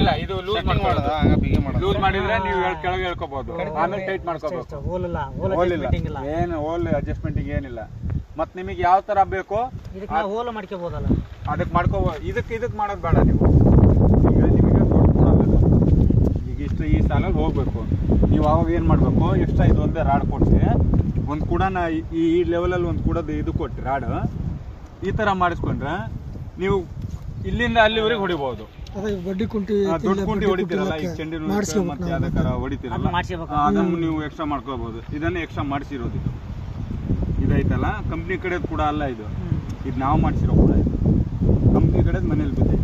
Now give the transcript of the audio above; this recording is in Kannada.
ಇಲ್ಲ ಇದು ಲೂಸ್ ಮಾಡಿದ್ರೆ ನೀವು ಕೆಳಗೆ ಹೇಳ್ಕೋಬಹುದು, ಆಮೇಲೆ ಟೈಟ್ ಮಾಡ್ಕೋಬೇಕು. ಏನು ಹೋಲ್ ಅಡ್ಜಸ್ಟ್ಮೆಂಟಿಂಗ್ ಏನಿಲ್ಲ. ಮತ್ ನಿಮಗೆ ಯಾವ ತರ ಬೇಕು ಹೋಲ್ ಮಾಡ್ಕೋಬಹುದಲ್ಲ, ಅದಕ್ಕೆ ಮಾಡ್ಕೋಬಹುದು. ಇದಕ್ಕೆ ಮಾಡೋದು ಬೇಡ. ನೀವು ಈಗ ನಿಮಗೆ ಈಗ ಇಷ್ಟು ಈ ಸಾಲಲ್ಲಿ ಹೋಗ್ಬೇಕು, ನೀವು ಅವಾಗ ಏನ್ ಮಾಡ್ಬೇಕು, ಎಕ್ಸ್ಟ್ರಾ ಇದು ಒಂದೇ ರಾಡ್ ಕೊಟ್ಟು ಒಂದು ಕೂಡನ ಈ ಲೆವೆಲಲ್ಲಿ ಒಂದು ಕೂಡದ ಇದು ಕೊಟ್ಟು ರಾಡ್ ಈ ತರ ಮಾಡಿಸ್ಕೊಂಡ್ರೆ ನೀವು ಇಲ್ಲಿಂದ ಅಲ್ಲಿವರೆಗೆ ಹೊಡಿಬಹುದು. ದೊಡ್ಡ ಕುಂಟಿ ಹೊಡಿತೀರಲ್ಲ, ಈಗ ಚೆಂಡಿನ ಮತ್ತೆ ಯಾವ್ದಕ್ಕಾರ ಹೊಡಿತೀರಲ್ಲ, ಅದನ್ನು ನೀವು ಎಕ್ಸ್ಟ್ರಾ ಮಾಡ್ಕೋಬಹುದು. ಇದನ್ನ ಎಕ್ಸ್ಟ್ರಾ ಮಾಡಿಸಿರೋದು ಇದೈತಲ್ಲ, ಕಂಪ್ನಿ ಕಡೆ ಕೂಡ ಅಲ್ಲ ಇದು ನಾವು ಮಾಡಿಸಿರೋ ಕೂಡ. ಇದು ಕಂಪ್ನಿ ಕಡೆ ಮನೇಲಿ ಬಿದ್ದಿದೆ.